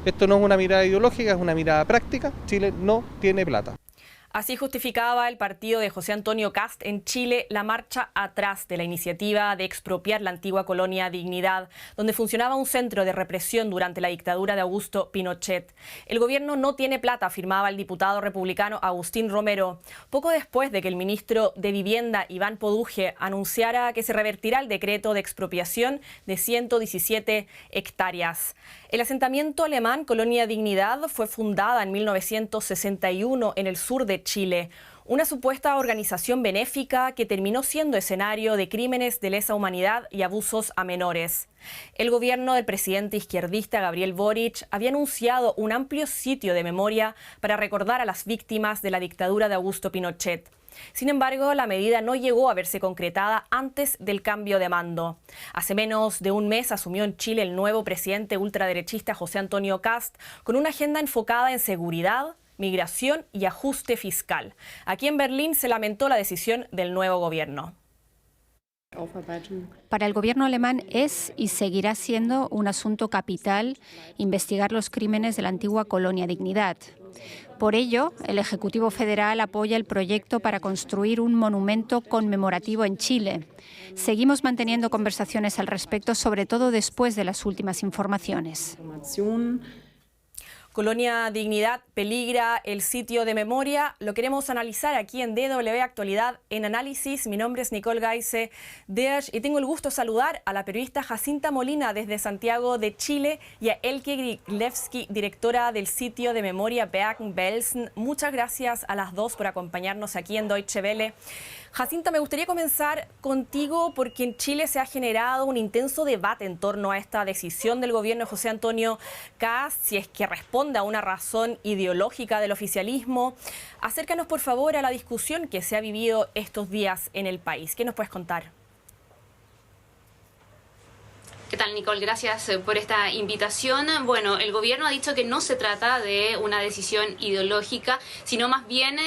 Esto no es una mirada ideológica, es una mirada práctica. Chile no tiene plata. Así justificaba el partido de José Antonio Kast en Chile la marcha atrás de la iniciativa de expropiar la antigua colonia Dignidad, donde funcionaba un centro de represión durante la dictadura de Augusto Pinochet. El gobierno no tiene plata, afirmaba el diputado republicano Agustín Romero, poco después de que el ministro de Vivienda, Iván Poduje, anunciara que se revertirá el decreto de expropiación de 117 hectáreas. El asentamiento alemán Colonia Dignidad fue fundada en 1961 en el sur de Chile, una supuesta organización benéfica que terminó siendo escenario de crímenes de lesa humanidad y abusos a menores. El gobierno del presidente izquierdista Gabriel Boric había anunciado un amplio sitio de memoria para recordar a las víctimas de la dictadura de Augusto Pinochet. Sin embargo, la medida no llegó a verse concretada antes del cambio de mando. Hace menos de un mes asumió en Chile el nuevo presidente ultraderechista José Antonio Kast con una agenda enfocada en seguridad, migración y ajuste fiscal. Aquí en Berlín se lamentó la decisión del nuevo gobierno. Para el gobierno alemán es y seguirá siendo un asunto capital investigar los crímenes de la antigua colonia Dignidad. Por ello, el Ejecutivo Federal apoya el proyecto para construir un monumento conmemorativo en Chile. Seguimos manteniendo conversaciones al respecto, sobre todo después de las últimas informaciones. Colonia Dignidad peligra el sitio de memoria. Lo queremos analizar aquí en DW Actualidad en Análisis. Mi nombre es Nicole Geise Dersch y tengo el gusto de saludar a la periodista Jacinta Molina desde Santiago de Chile y a Elke Grylewski, directora del sitio de memoria Bergen-Belsen. Muchas gracias a las dos por acompañarnos aquí en Deutsche Welle. Jacinta, me gustaría comenzar contigo porque en Chile se ha generado un intenso debate en torno a esta decisión del gobierno de José Antonio Kast, si es que responde a una razón ideológica del oficialismo. Acércanos, por favor, a la discusión que se ha vivido estos días en el país. ¿Qué nos puedes contar? ¿Qué tal, Nicole? Gracias por esta invitación. Bueno, el gobierno ha dicho que no se trata de una decisión ideológica, sino más bien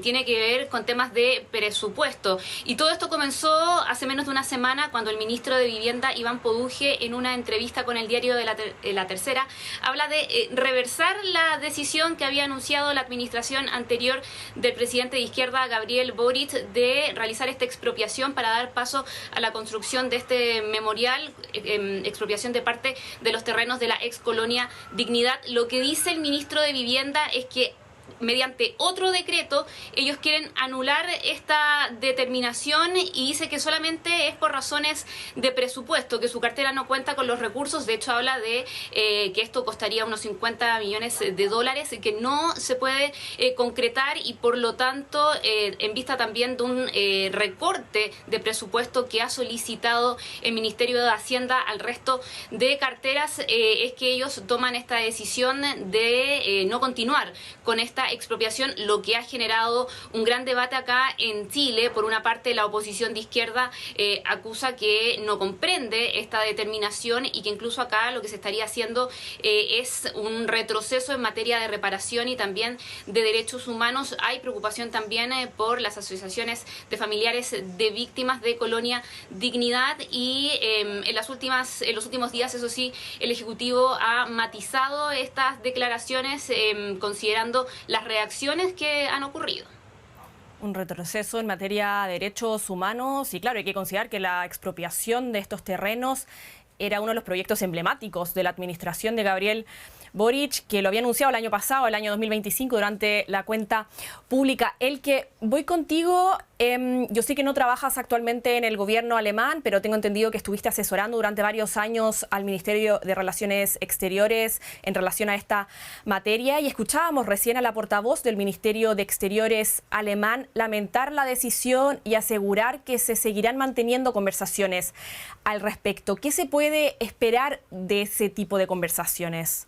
tiene que ver con temas de presupuesto. Y todo esto comenzó hace menos de una semana cuando el ministro de Vivienda, Iván Poduje, en una entrevista con el diario de La Tercera, habla de reversar la decisión que había anunciado la administración anterior del presidente de izquierda, Gabriel Boric, de realizar esta expropiación para dar paso a la construcción de este memorial, expropiación de parte de los terrenos de la ex colonia Dignidad. Lo que dice el ministro de Vivienda es que mediante otro decreto ellos quieren anular esta determinación y dice que solamente es por razones de presupuesto, que su cartera no cuenta con los recursos. De hecho, habla de que esto costaría unos 50 millones de dólares, que no se puede concretar y por lo tanto en vista también de un recorte de presupuesto que ha solicitado el Ministerio de Hacienda al resto de carteras, es que ellos toman esta decisión de no continuar con esta expropiación, lo que ha generado un gran debate acá en Chile. Por una parte, la oposición de izquierda acusa que no comprende esta determinación y que incluso acá lo que se estaría haciendo es un retroceso en materia de reparación y también de derechos humanos. Hay preocupación también por las asociaciones de familiares de víctimas de Colonia Dignidad y en los últimos días, eso sí, el Ejecutivo ha matizado estas declaraciones considerando las reacciones que han ocurrido. Un retroceso en materia de derechos humanos y claro, hay que considerar que la expropiación de estos terrenos era uno de los proyectos emblemáticos de la administración de Gabriel Boric, que lo había anunciado el año pasado, el año 2025, durante la cuenta pública. Elke, voy contigo. Yo sé que no trabajas actualmente en el gobierno alemán, pero tengo entendido que estuviste asesorando durante varios años al Ministerio de Relaciones Exteriores en relación a esta materia y escuchábamos recién a la portavoz del Ministerio de Exteriores alemán lamentar la decisión y asegurar que se seguirán manteniendo conversaciones al respecto. ¿Qué se puede esperar de ese tipo de conversaciones?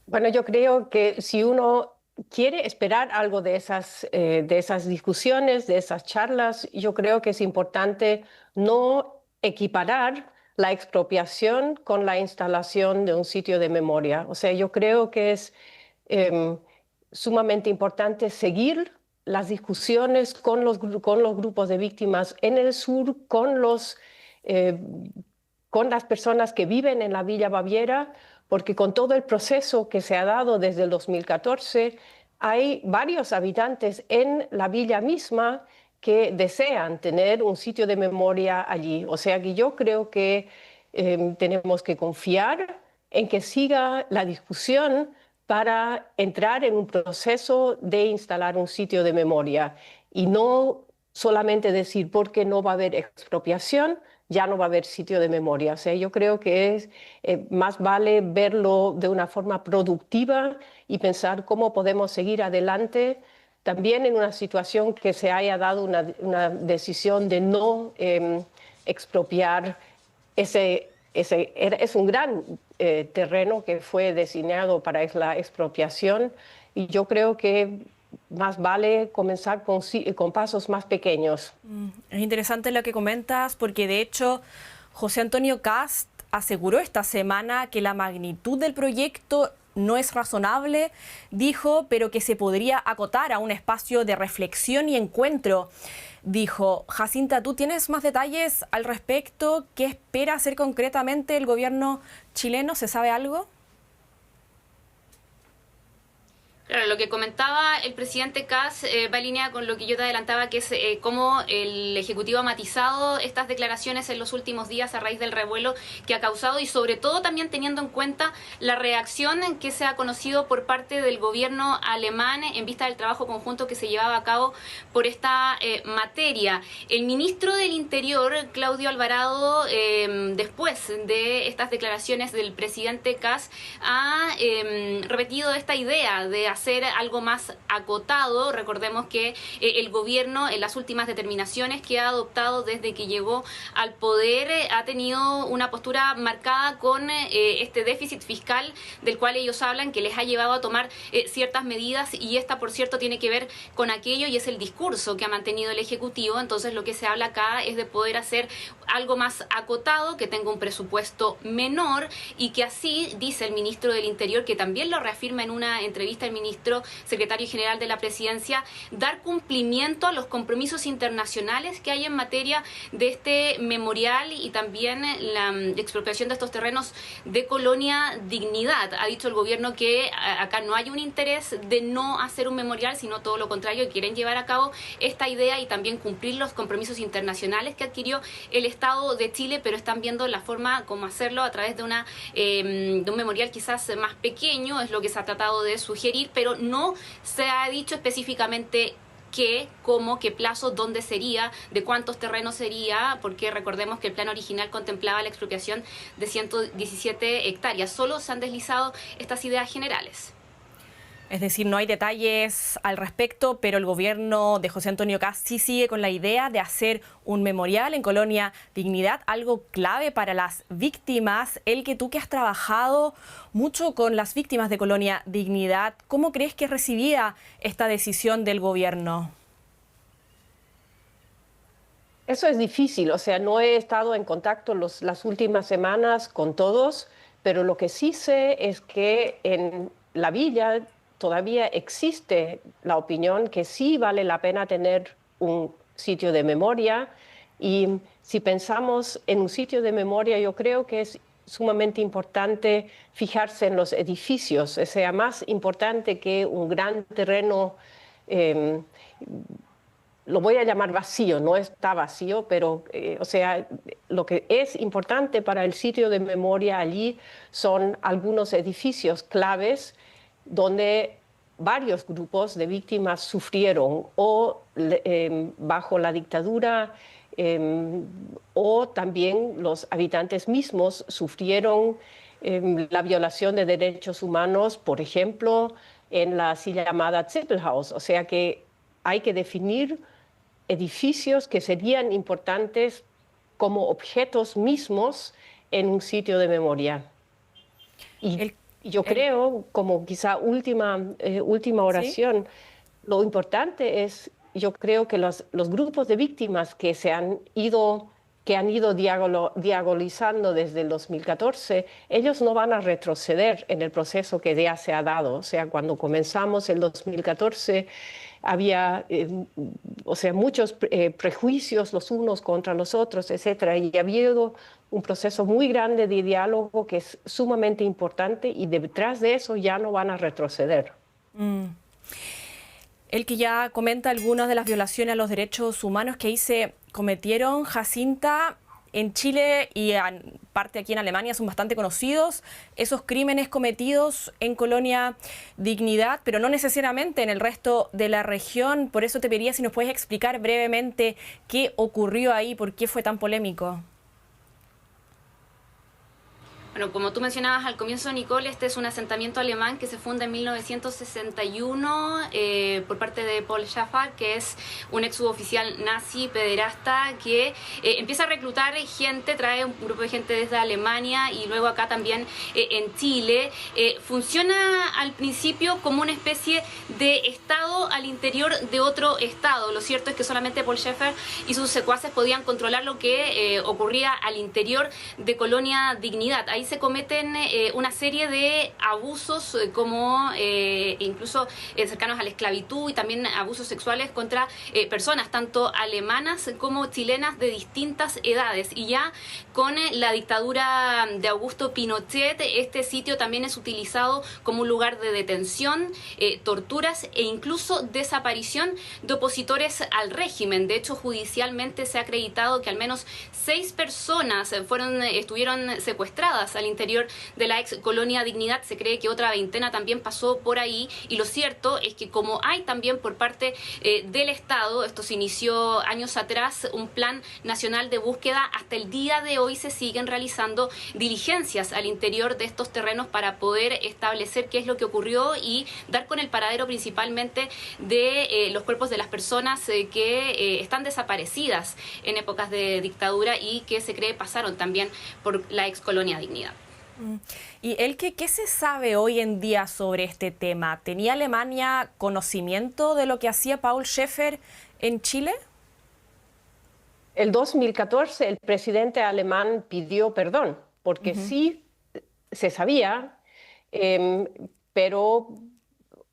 Bueno, yo creo que si uno quiere esperar algo de esas discusiones, de esas charlas, yo creo que es importante no equiparar la expropiación con la instalación de un sitio de memoria. O sea, yo creo que es sumamente importante seguir las discusiones con los grupos de víctimas en el sur, con las personas que viven en la Villa Baviera, porque con todo el proceso que se ha dado desde el 2014, hay varios habitantes en la villa misma que desean tener un sitio de memoria allí. O sea que yo creo que tenemos que confiar en que siga la discusión para entrar en un proceso de instalar un sitio de memoria y no solamente decir porque no va a haber expropiación, ya no va a haber sitio de memoria. O sea, yo creo que es más vale verlo de una forma productiva y pensar cómo podemos seguir adelante también en una situación que se haya dado una decisión de no expropiar es un gran terreno que fue designado para la expropiación y yo creo que más vale comenzar con pasos más pequeños. Es interesante lo que comentas porque de hecho José Antonio Kast aseguró esta semana que la magnitud del proyecto no es razonable, dijo, pero que se podría acotar a un espacio de reflexión y encuentro. Dijo, Jacinta, ¿tú tienes más detalles al respecto? ¿Qué espera hacer concretamente el gobierno chileno? ¿Se sabe algo? Claro, lo que comentaba el presidente Kast va en línea con lo que yo te adelantaba, que es cómo el Ejecutivo ha matizado estas declaraciones en los últimos días a raíz del revuelo que ha causado y sobre todo también teniendo en cuenta la reacción que se ha conocido por parte del gobierno alemán en vista del trabajo conjunto que se llevaba a cabo por esta materia. El ministro del Interior, Claudio Alvarado, después de estas declaraciones del presidente Kast, ha repetido esta idea de hacer algo más acotado. Recordemos que el gobierno en las últimas determinaciones que ha adoptado desde que llegó al poder ha tenido una postura marcada con este déficit fiscal del cual ellos hablan que les ha llevado a tomar ciertas medidas y esta por cierto tiene que ver con aquello y es el discurso que ha mantenido el Ejecutivo. Entonces lo que se habla acá es de poder hacer algo más acotado, que tenga un presupuesto menor y que así, dice el ministro del Interior, que también lo reafirma en una entrevista el ministro secretario general de la presidencia, dar cumplimiento a los compromisos internacionales que hay en materia de este memorial y también la expropiación de estos terrenos de Colonia Dignidad. Ha dicho el gobierno que acá no hay un interés de no hacer un memorial, sino todo lo contrario, quieren llevar a cabo esta idea y también cumplir los compromisos internacionales que adquirió el Estado de Chile, pero están viendo la forma como hacerlo a través de un memorial quizás más pequeño, es lo que se ha tratado de sugerir, pero no se ha dicho específicamente qué, cómo, qué plazo, dónde sería, de cuántos terrenos sería, porque recordemos que el plan original contemplaba la expropiación de 117 hectáreas. Solo se han deslizado estas ideas generales. Es decir, no hay detalles al respecto, pero el gobierno de José Antonio Kast sí sigue con la idea de hacer un memorial en Colonia Dignidad, algo clave para las víctimas. Tú que has trabajado mucho con las víctimas de Colonia Dignidad, ¿cómo crees que recibía esta decisión del gobierno? Eso es difícil, o sea, no he estado en contacto las últimas semanas con todos, pero lo que sí sé es que en la villa todavía existe la opinión que sí vale la pena tener un sitio de memoria y si pensamos en un sitio de memoria yo creo que es sumamente importante fijarse en los edificios, o sea, más importante que un gran terreno, lo voy a llamar vacío, no está vacío, pero o sea, lo que es importante para el sitio de memoria allí son algunos edificios claves donde varios grupos de víctimas sufrieron o bajo la dictadura o también los habitantes mismos sufrieron la violación de derechos humanos, por ejemplo, en la así llamada Zippelhaus. O sea que hay que definir edificios que serían importantes como objetos mismos en un sitio de memoria. Yo creo, como quizá última oración, ¿sí? Lo importante es, yo creo que los grupos de víctimas que han ido diabolizando desde el 2014, ellos no van a retroceder en el proceso que ya se ha dado. O sea, cuando comenzamos el 2014, había muchos prejuicios los unos contra los otros, etcétera, y ha habido un proceso muy grande de diálogo que es sumamente importante y detrás de eso ya no van a retroceder. El que ya comenta algunas de las violaciones a los derechos humanos que ahí se cometieron, Jacinta, en Chile y en parte aquí en Alemania son bastante conocidos esos crímenes cometidos en Colonia Dignidad, pero no necesariamente en el resto de la región. Por eso te pediría si nos puedes explicar brevemente qué ocurrió ahí, por qué fue tan polémico. Bueno, como tú mencionabas al comienzo, Nicole, este es un asentamiento alemán que se funda en 1961 por parte de Paul Schaffer, que es un ex suboficial nazi pederasta que empieza a reclutar gente, trae un grupo de gente desde Alemania y luego acá también en Chile. Funciona al principio como una especie de estado al interior de otro estado. Lo cierto es que solamente Paul Schaffer y sus secuaces podían controlar lo que ocurría al interior de Colonia Dignidad. Ahí se cometen una serie de abusos como incluso cercanos a la esclavitud y también abusos sexuales contra personas tanto alemanas como chilenas de distintas edades. Y ya con la dictadura de Augusto Pinochet, este sitio también es utilizado como un lugar de detención, torturas e incluso desaparición de opositores al régimen. De hecho, judicialmente se ha acreditado que al menos 6 personas estuvieron secuestradas al interior de la ex Colonia Dignidad. Se cree que otra veintena también pasó por ahí, y lo cierto es que como hay también por parte del Estado, esto se inició años atrás, un plan nacional de búsqueda, hasta el día de hoy se siguen realizando diligencias al interior de estos terrenos para poder establecer qué es lo que ocurrió y dar con el paradero principalmente de los cuerpos de las personas que están desaparecidas en épocas de dictadura y que se cree pasaron también por la ex Colonia Dignidad. ¿Y qué se sabe hoy en día sobre este tema? ¿Tenía Alemania conocimiento de lo que hacía Paul Schaffer en Chile? El 2014 el presidente alemán pidió perdón, porque sí se sabía, pero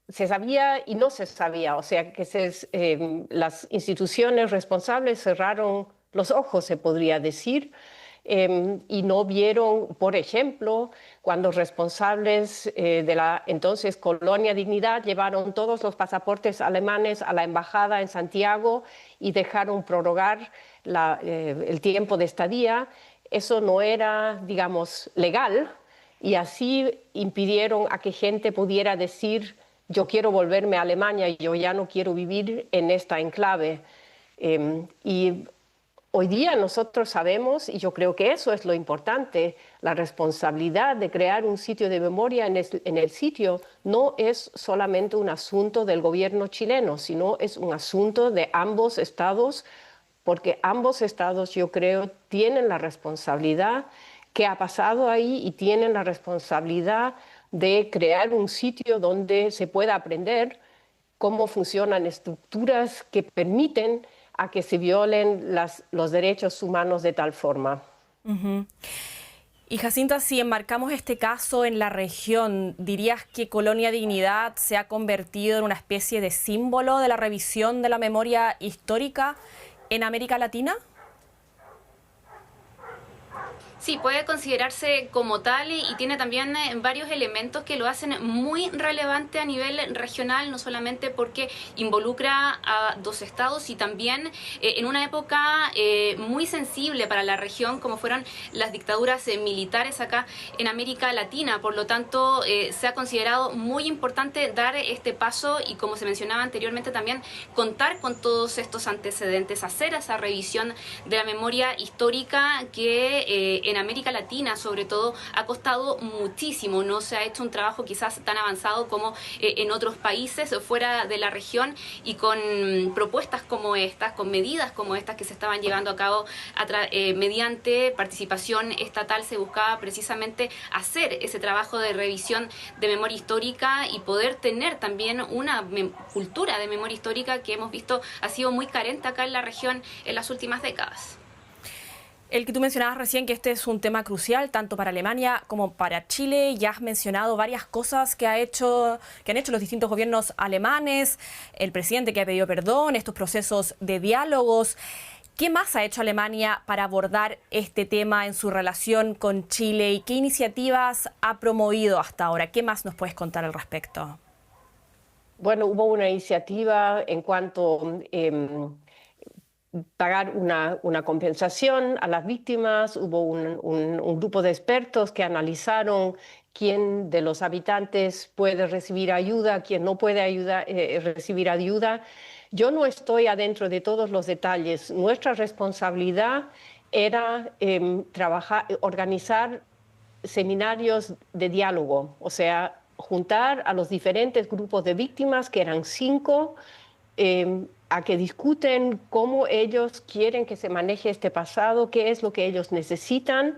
se sabía y no se sabía. O sea, que las instituciones responsables cerraron los ojos, se podría decir, y no vieron, por ejemplo, cuando responsables de la entonces Colonia Dignidad llevaron todos los pasaportes alemanes a la embajada en Santiago y dejaron prorrogar el tiempo de estadía. Eso no era, digamos, legal, y así impidieron a que gente pudiera decir: yo quiero volverme a Alemania, yo ya no quiero vivir en esta enclave. Y hoy día nosotros sabemos, y yo creo que eso es lo importante, la responsabilidad de crear un sitio de memoria en el sitio no es solamente un asunto del gobierno chileno, sino es un asunto de ambos estados, porque ambos estados, yo creo, tienen la responsabilidad que ha pasado ahí y tienen la responsabilidad de crear un sitio donde se pueda aprender cómo funcionan estructuras que permiten a que se violen los derechos humanos de tal forma. Y Jacinta, si enmarcamos este caso en la región, ¿dirías que Colonia Dignidad se ha convertido en una especie de símbolo de la revisión de la memoria histórica en América Latina? Sí, puede considerarse como tal y tiene también varios elementos que lo hacen muy relevante a nivel regional, no solamente porque involucra a 2 estados y también en una época muy sensible para la región, como fueron las dictaduras militares acá en América Latina. Por lo tanto, se ha considerado muy importante dar este paso y, como se mencionaba anteriormente, también contar con todos estos antecedentes, hacer esa revisión de la memoria histórica que en América Latina, sobre todo, ha costado muchísimo. No se ha hecho un trabajo quizás tan avanzado como en otros países fuera de la región, y con propuestas como estas, con medidas como estas que se estaban llevando a cabo mediante participación estatal, se buscaba precisamente hacer ese trabajo de revisión de memoria histórica y poder tener también una cultura de memoria histórica que hemos visto ha sido muy carente acá en la región en las últimas décadas. El que tú mencionabas recién, que este es un tema crucial tanto para Alemania como para Chile. Ya has mencionado varias cosas que han hecho los distintos gobiernos alemanes, el presidente que ha pedido perdón, estos procesos de diálogos. ¿Qué más ha hecho Alemania para abordar este tema en su relación con Chile y qué iniciativas ha promovido hasta ahora? ¿Qué más nos puedes contar al respecto? Bueno, hubo una iniciativa en cuanto pagar una compensación a las víctimas. Hubo un grupo de expertos que analizaron quién de los habitantes puede recibir ayuda, quién no puede recibir ayuda. Yo no estoy adentro de todos los detalles. Nuestra responsabilidad era organizar seminarios de diálogo, o sea, juntar a los diferentes grupos de víctimas, que eran 5, a que discuten cómo ellos quieren que se maneje este pasado, qué es lo que ellos necesitan,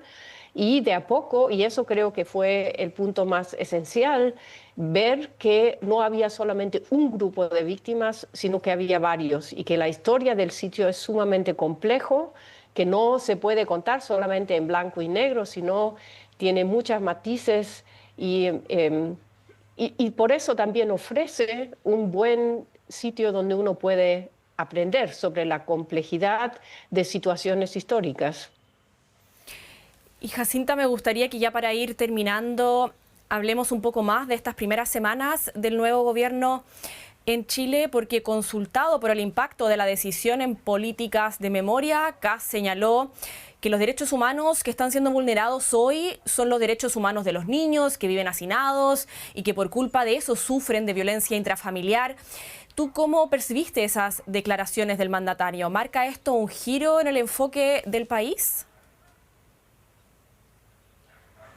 y de a poco, y eso creo que fue el punto más esencial, ver que no había solamente un grupo de víctimas, sino que había varios, y que la historia del sitio es sumamente complejo, que no se puede contar solamente en blanco y negro, sino tiene muchos matices y por eso también ofrece un buen sitio donde uno puede aprender sobre la complejidad de situaciones históricas. Y Jacinta, me gustaría que ya para ir terminando hablemos un poco más de estas primeras semanas del nuevo gobierno en Chile, porque consultado por el impacto de la decisión en políticas de memoria, Kast señaló que los derechos humanos que están siendo vulnerados hoy son los derechos humanos de los niños que viven hacinados y que por culpa de eso sufren de violencia intrafamiliar. ¿Tú cómo percibiste esas declaraciones del mandatario? ¿Marca esto un giro en el enfoque del país?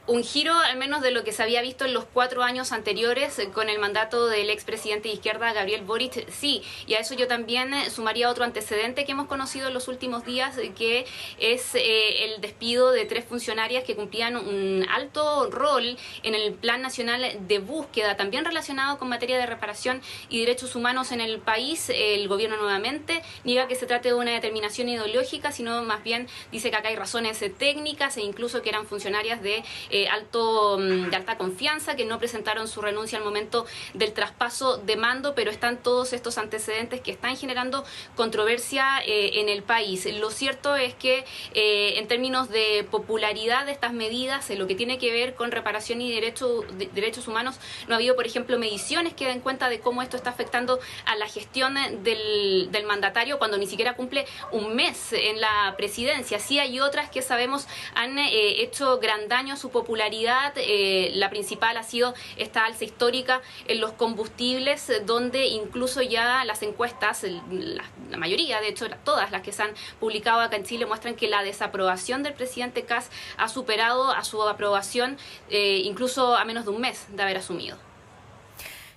Un giro al menos de lo que se había visto en los 4 años anteriores con el mandato del expresidente de izquierda Gabriel Boric, sí, y a eso yo también sumaría otro antecedente que hemos conocido en los últimos días, que es el despido de 3 funcionarias que cumplían un alto rol en el Plan Nacional de Búsqueda, también relacionado con materia de reparación y derechos humanos en el país. El gobierno nuevamente niega que se trate de una determinación ideológica, sino más bien dice que acá hay razones técnicas e incluso que eran funcionarias de alta confianza, que no presentaron su renuncia al momento del traspaso de mando, pero están todos estos antecedentes que están generando controversia en el país. Lo cierto es que en términos de popularidad de estas medidas, en lo que tiene que ver con reparación y derechos humanos, no ha habido, por ejemplo, mediciones que den cuenta de cómo esto está afectando a la gestión del mandatario cuando ni siquiera cumple un mes en la presidencia. Sí hay otras que sabemos han hecho gran daño a su popularidad. La principal ha sido esta alza histórica en los combustibles, donde incluso ya las encuestas, la mayoría, de hecho todas las que se han publicado acá en Chile, muestran que la desaprobación del presidente Kast ha superado a su aprobación incluso a menos de un mes de haber asumido.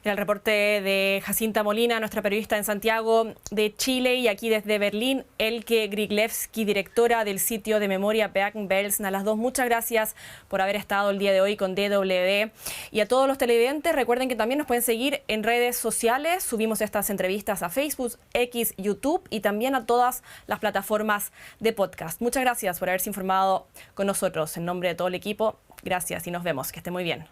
El reporte de Jacinta Molina, nuestra periodista en Santiago de Chile, y aquí desde Berlín, Elke Gryglewski, directora del sitio de memoria Bergen-Belsen. A las dos, muchas gracias por haber estado el día de hoy con DW. Y a todos los televidentes, recuerden que también nos pueden seguir en redes sociales. Subimos estas entrevistas a Facebook, X, YouTube y también a todas las plataformas de podcast. Muchas gracias por haberse informado con nosotros. En nombre de todo el equipo, gracias y nos vemos. Que esté muy bien.